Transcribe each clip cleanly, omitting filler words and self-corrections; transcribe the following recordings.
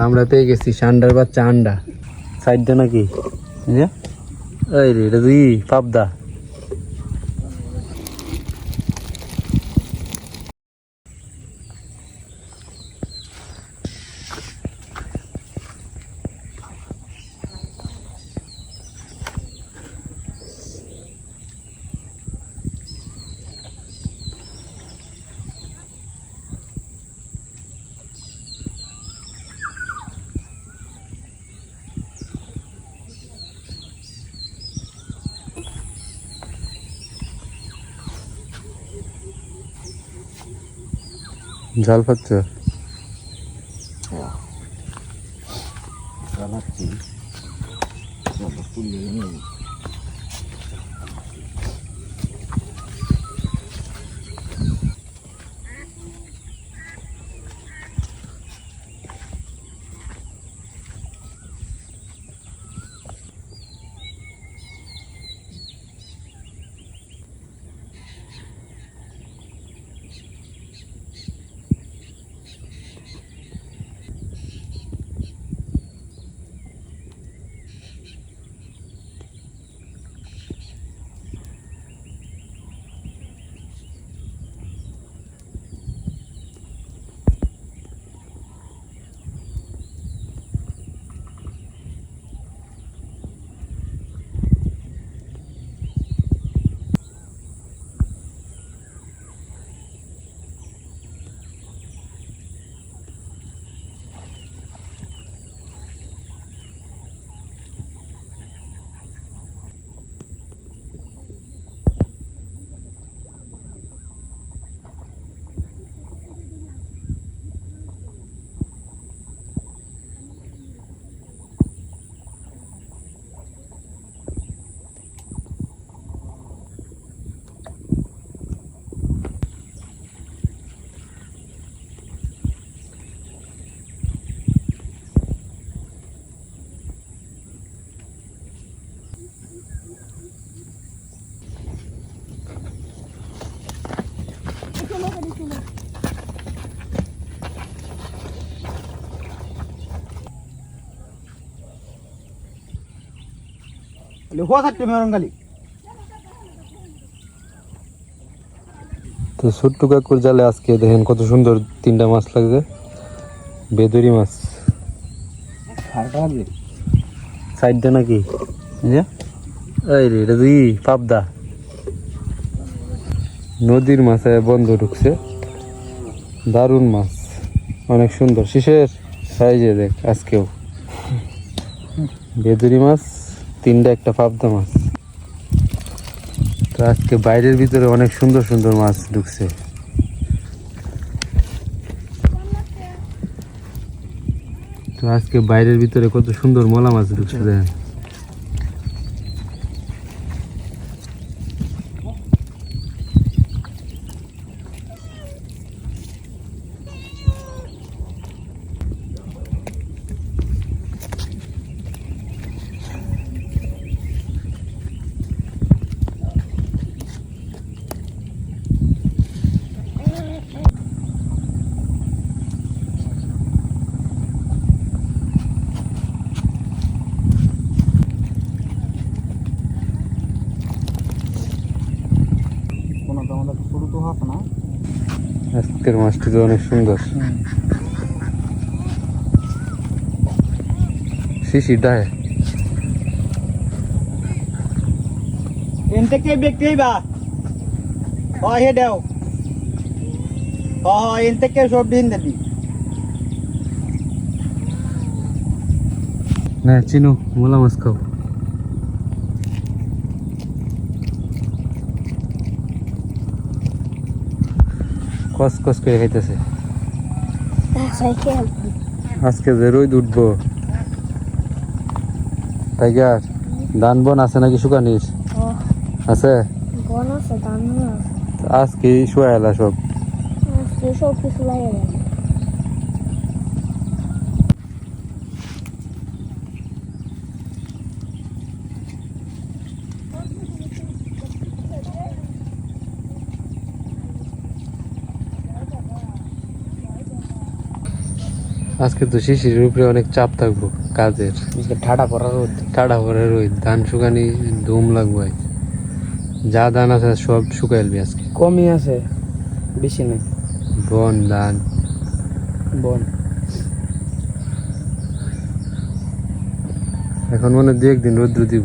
আমরা পেয়ে গেছি সান্ডার বাচ্চা আন্ডা সাইডটা নাকি এই রে এটা তুই পাবদা জাল পাচ্ছ তো ছোট্ট কাকুর জালে আজকে দেখেন কত সুন্দর 3টা মাছ লাগছে বেদুরি মাছ সাইডটা নাকি এই রে এটা তুই পাবদা নদীর মাছে বন্ধ ঢুকছে দারুণ মাছ অনেক সুন্দর শীষের সাইজে দেখ আজকেও বেদুরি মাছ 3টা একটা পাবদা মাছ তো আজকে বাইরের ভিতরে অনেক সুন্দর সুন্দর মাছ ঢুকছে তো আজকে বাইরের ভিতরে কত সুন্দর মলা মাছ ঢুকছে দেখেন আজকের মাছটি তো অনেক সুন্দর শিশির ডায় এনতে ব্যক্তি বা হে দেও এনতে সব দিন দিবি না চিনু মোলা মাছ খাও কস কস করে খাইতেছে আজকে যে রোদ উঠবো তাই কি আর ধান বন আছে নাকি শুকানির আছে আজকে শুয়া এলা সব কিছু লাগে আজকে তো শিশিরের উপরে অনেক চাপ থাকবো কাজের। ঠাডা পড়া রোদ। ঠাডা ভরে রই ধান শুকানি ধুম লাগবো আজ। যা ধান আছে সব শুকাইলবি আজকে। কমই আছে, বেশি নেই। বন ধান বন এখন মনে হয় 2-1 দিন রৌদ্র দিব।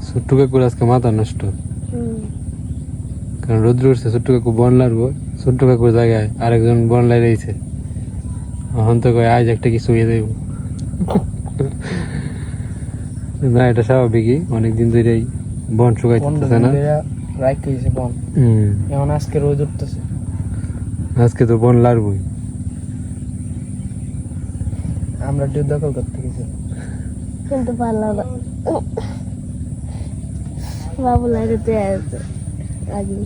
ছোট্ট কাকুর আজকে মাথা নষ্ট, কারণ রৌদ্র উঠছে। ছোট্ট কাকু বন লারবো, ছোট্ট কাকুর জায়গায় আরেকজন বন লাইছে। এখন তো কয় আজ একটা কিছু হয়ে দেব। না এটা স্বাভাবিকই, অনেকদিন ধরেই বন শুকাইতেছে না। রাখতেছে বন, এখন আজকে রোদ উঠতেছে। আজকে তো বন লারবই। আমরা ডিউ দখল করতে গেছি, কিন্তু পারলাম না। বাবু লাগাতে আছে আগে।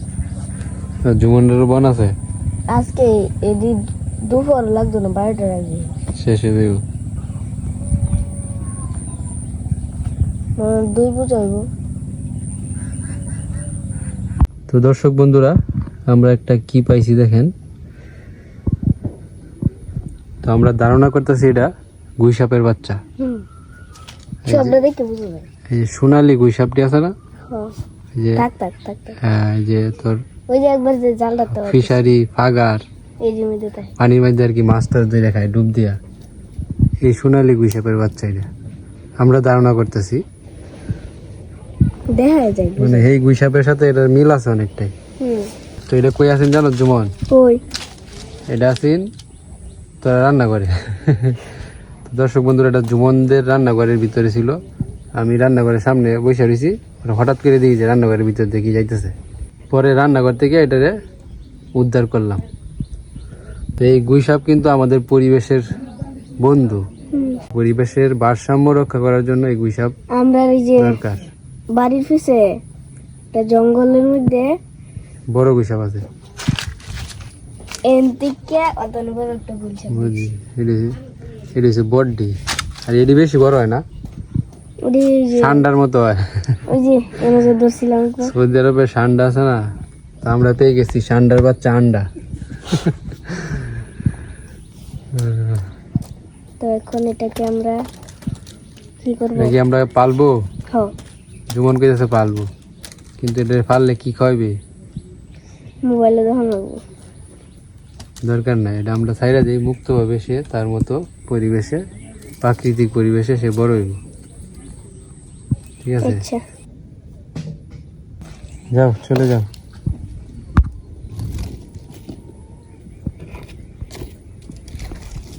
জুমনের বন আছে, আজকে এদিন দুপুর লাগতো না, 12টার আগে শেষে দেব। 2 পূজা হইব। তো দর্শক বন্ধুরা, আমরা একটা কি পাইছি দেখেন। তো আমরা ধারণা করতেছি এটা গুই সাপের বাচ্চা। সবটা দেখে বুঝা যায়। এই যে সোনালী গুই সাপটি আছে না, এই যে থাক থাক থাক থাক। হ্যাঁ, এই যে তোর ওই যে একবার যে জালটা তো ফিশারি ফাগার এই জমিতে তাই পানির মধ্যে আর কি মাছ টাছ দিয়ে রাখায় ডুব দিয়া, এই সোনালী গুই সাপের বাচ্চা এটা আমরা ধারণা করতেছি। দেখা যায়। মানে এই গুই সাপের সাথে এটার মিল আছে অনেকটাই। তো এটা কই আছেন জানো জুমন? ওই এটা আছেন তোরা রান্নাঘরে। তো দর্শক বন্ধুরা, এটা জুমনদের রান্নাঘরের ভিতরে ছিল। আমি রান্নাঘরের সামনে বসে রয়েছি, হঠাৎ করে দেখি যে রান্নাঘরের ভিতর দেখি যাইতেছে। পরে রান্নাঘর থেকে এটারে উদ্ধার করলাম। তো এই গুই সাপ কিন্তু আমাদের পরিবেশের বন্ধু। পরিবেশের ভারসাম্য রক্ষা করার জন্য এই গুই সাপ আমরা এই যে দরকার। বাড়ির পিছে একটা জঙ্গলের মধ্যে বড় গুই সাপ আছে, এনতিকে অতন বড় একটা বলছে। বুঝলি? এটা হচ্ছে বড্ডি, আর এটি বেশি বড় হয় না, ওই যে ঠান্ডার মতো হয়। ওই যে এনে যে ধরছিলাম সৌদি আরবে ঠান্ডা আছে না, তো আমরা পেয়ে গেছি ঠান্ডার বাচ্চা আন্ডা। তো এখন এটাকে আমরা কি করবো? নাকি আমরা পালবো? হ্যাঁ, জুমন কইতেছে পালবো, কিন্তু এটা পাললে কি খাওয়াবে? মোবাইলে দেখুন লাগবো। দরকার নাই, এটা আমরা ছাইরা যাই মুক্তভাবে, সে তার মতো পরিবেশে, প্রাকৃতিক পরিবেশে সে বড় হইব। ঠিক আছে, আচ্ছা যাও চলে যাও।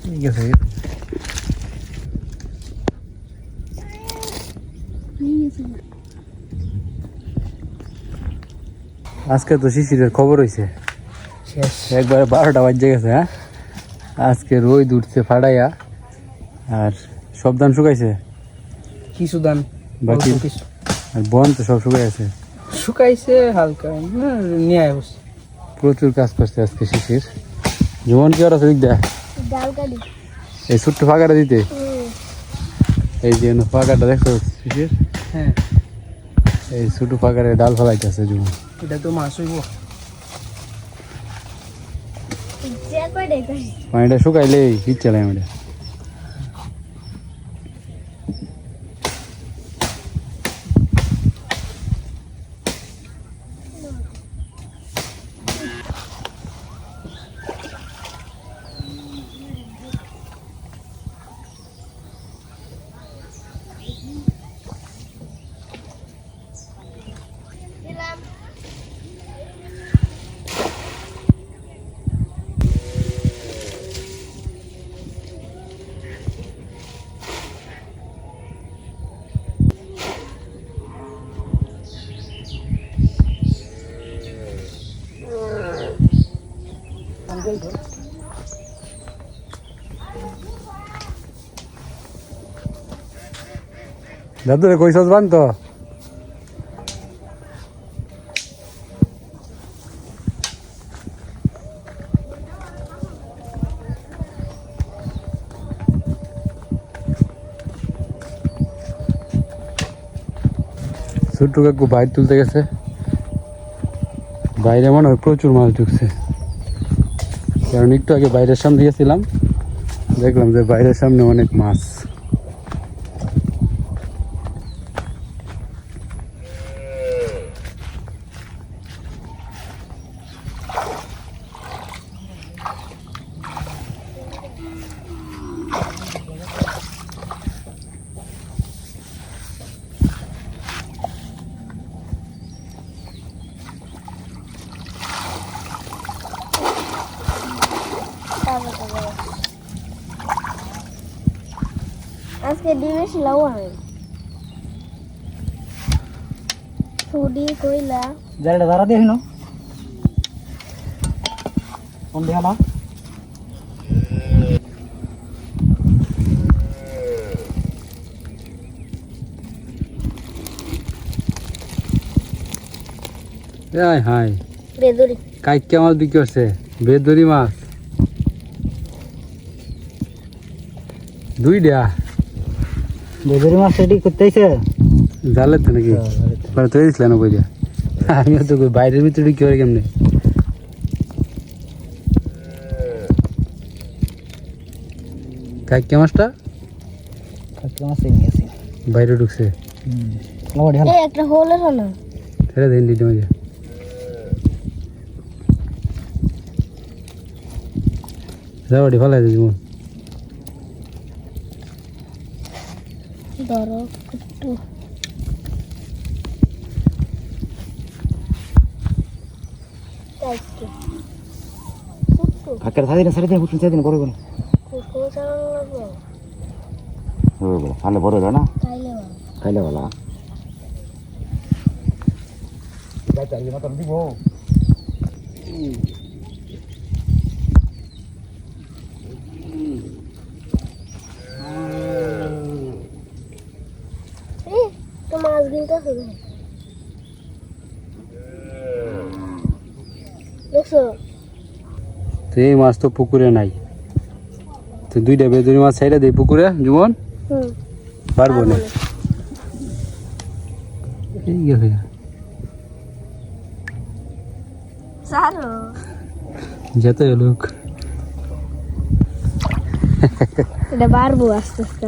ঠিক আছে, আজকে তো শিশিরের খবর হইছে, শেষ। একবারে 12টা বাজে গেছে। হ্যাঁ, আজকে রোদ উঠছে ফাটাইয়া, আর সব ধান শুকাইছে, কিছু দান বাকি কিছু আর বন তো সব শুকাই আছে। শুকাইছে হালকা, নিয়ে আয় বসে। প্রচুর কাজ করছে আজকে শিশির। জীবন কি ওরা দিক দেয় ডাল কাটি। এই ছোট্ট ফাঁকাটা দিতে, এই যে ফাঁকাটা দেখছো শিশির, হ্যাঁ, এই ছোট ফাঁকারে ডাল ফেলাইতেছে জীবন। এটা তো মাছ হইব। যে কয়টা কই পানিটা শুকাইলে হিট চালাই আমাদের। দাদু রে কইছস বান তো ছোট্ট কাকু বাইর তুলতে গেছে। বাইরে মনে হয় প্রচুর মাছ ঢুকছে, কারণ একটু আগে বাইরের সামনে গিয়েছিলাম, দেখলাম যে বাইরের সামনে অনেক মাছ। আজকে ডিমে ছিলাম আমি ছুটি কইলা জায়গাটা দাঁড়া দিয়ে হিনো কোন দিকে না হাই বেদুরি কাইকা মাছ বিক্রি করছে, বেদরি মাছ 2টা। বেদুরি মাছ রেডি করতেইছে জালে তো নাকি পরে তৈরি ছিল না বইটা, আমি তো বাইরের ভিতরে কি করে কেমনে। কাইকা মাছটা কাতলা মাছ এই গেছে বাইরে ঢুকছে, লাগাড়ি হালা এই একটা হোল আছে না ছেড়ে দেন দিতে মাঝে। যাওয়াটি ভালো আছে জীবন, ধরো একটু চাইতে একটু কাকের ধারে না সারি দিয়ে হুটুন চাই দিন বড় বড় কুকুর চালানো লাগবে ভালো বড় না তাইলে ভালো। খাইলে ভালো চাইলে মতন দিব এই তো মাছ গিলতে আছে দেখছো তো এই মাছ তো পুকুরে নাই, তো 2টা বেদরি মাছ ছাইড়া দেই পুকুরে জীবন, পারবো না। এই গেছে সারো যেত লোক, এটা বাড়বো আস্তে আস্তে।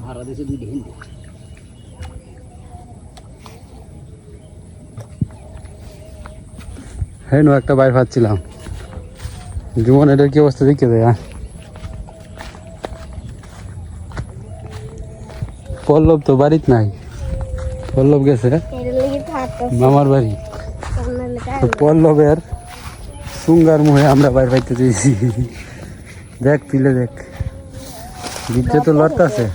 ভাড়া দিয়েছে 2 দিন হ্যাঁ নো একটা বাইর পাচ্ছিলাম, জীবন এটার কি অবস্থা দেখতে দেয়। পল্লব তো বাড়িত নাই, পল্লব গেছে এটা লাগি থাকতে মামার বাড়ি, সামনে লেখা তো পল্লবের সুঙ্গার মুহে আমরা বাইর পাইতে দিয়েছি। দেখ তুলে দেখ, বিচ্ছে তো লড়তে আছে।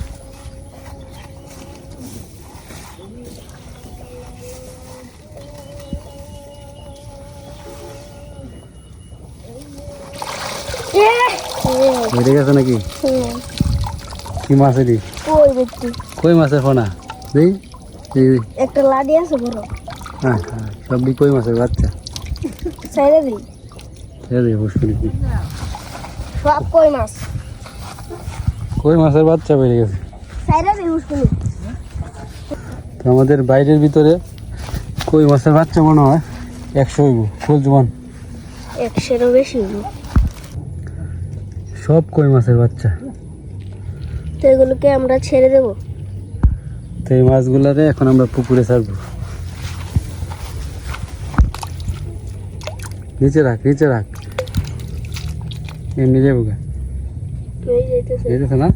বেড়ে গেছে নাকি? কি মাছ এটি? কই বেটি কই মাছের ফোনা দেই, একটা লাডি আছে বড় হ্যাঁ হ্যাঁ সবই কই মাছের বাচ্চা, সাইরে দিই ছেড়ে দিয়ে পুষ্করি, সব কই মাছ কই মাছের বাচ্চা বেড়ে গেছে। সাইরে দিই পুষ্করি। তো আমাদের বাইরের ভিতরে কই মাছের বাচ্চা মনে হয় 100 হইব ফুল জোয়ান, 100-এরও বেশি হইব। সব কই মাছের বাচ্চা। তো এগুলোকে আমরা ছেড়ে দেব। তো এই মাছগুলারে এখন আমরা পুকুরে ছাড়বো। নিচে রাখ নিচে রাখ, এমনি যাবো গা, এই যাইতেছে যেতেছে না,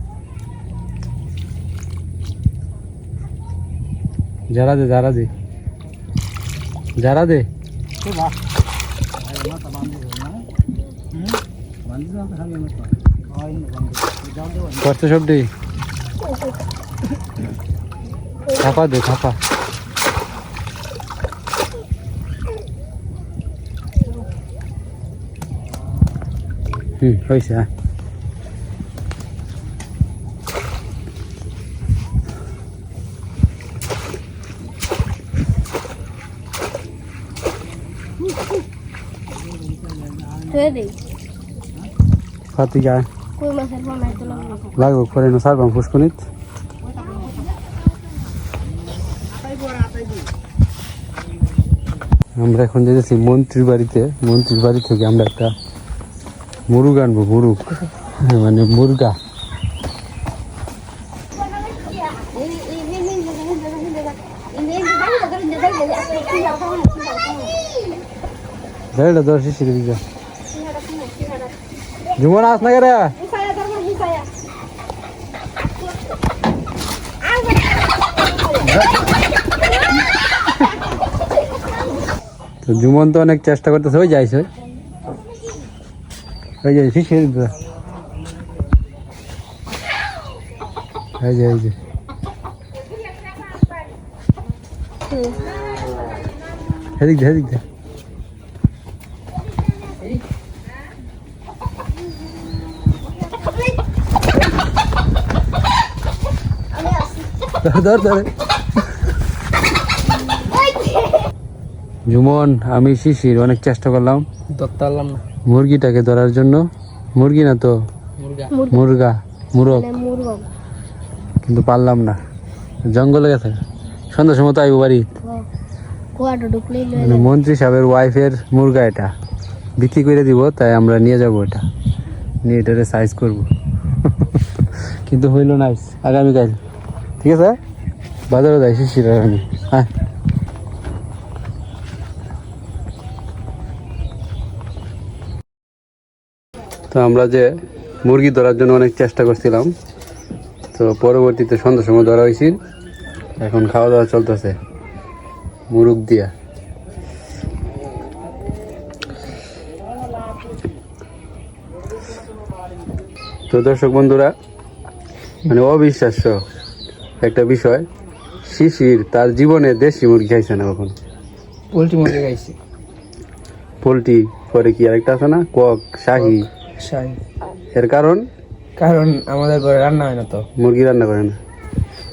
যারা দে যারা দে যারা দে। করতে সবটি থাপা দে থাপা, হয়েছে হ্যাঁ। ধুয়ে দেই ফাতি গায় কই মাছের বানাই তো লাগবে লাগবে করে না সারবাম ফুসকুনিত। আমরা এখন যেতেছি মন্ত্রীর বাড়িতে। মন্ত্রীর বাড়ি থেকে আমরা একটা মুরগ আনবো, মুরগ মানে মুরগা। দেড়টা 10 শিশির দিকে জুমন আস না করে তো জুমন তো অনেক চেষ্টা করতেছে। ওই যাইছে ওই যাই শিশির দিতে এই যে এই যে হেদিক দে হেদিক দে ধর ধর জুমন আমি শিশির অনেক চেষ্টা করলাম ধরতে পারলাম না মুরগিটাকে ধরার জন্য। মুরগি না তো মুরগা মুরগা মুরগ, মুরগ কিন্তু পারলাম না। জঙ্গলে গেছে সন্ধ্যার সময় তো আইবো বাড়ি। কোয়াটা ঢুকলেই মানে মন্ত্রী সাহেবের ওয়াইফের মুরগা, এটা বিক্রি করে দিব, তাই আমরা নিয়ে যাব। এটা নিয়ে এটারে সাইজ করব কিন্তু হইল না আগামীকাল। ঠিক আছে বাজারে যাই শিশির আর আমি। হ্যাঁ তো আমরা যে মুরগি ধরার জন্য অনেক চেষ্টা করছিলাম, তো পরবর্তীতে সন্ধ্যার সময় ধরা হয়েছিল। এখন খাওয়া দাওয়া চলতেছে মুরগ দিয়া। তো দর্শক বন্ধুরা, মানে অবিশ্বাস্য একটা বিষয়, শিশির তার জীবনে দেশি মুরগি খাইছে না কখনো। পোল্ট্রি মুরগি খাইছি পোল্ট্রি পরে কি আরেকটা আছে না, কক, শাহী। শাহী এর কারণ কারণ আমাদের ঘরে রান্না হয় না তো মুরগি রান্না করে না,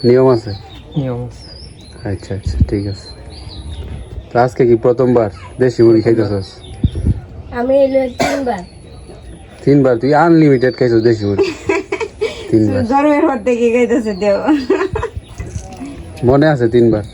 নিয়ম আছে। নিয়ম আছে। আচ্ছা আচ্ছা ঠিক আছে। তো আজকে কি প্রথমবার দেশি মুরগি খাইতেছস? আমি এলো 3বার। 3বার? তুই আনলিমিটেড খাইছস দেশি মুরগি 3বার? গরমের পর থেকে খাইতেছে দেও মনে আছে 3বার?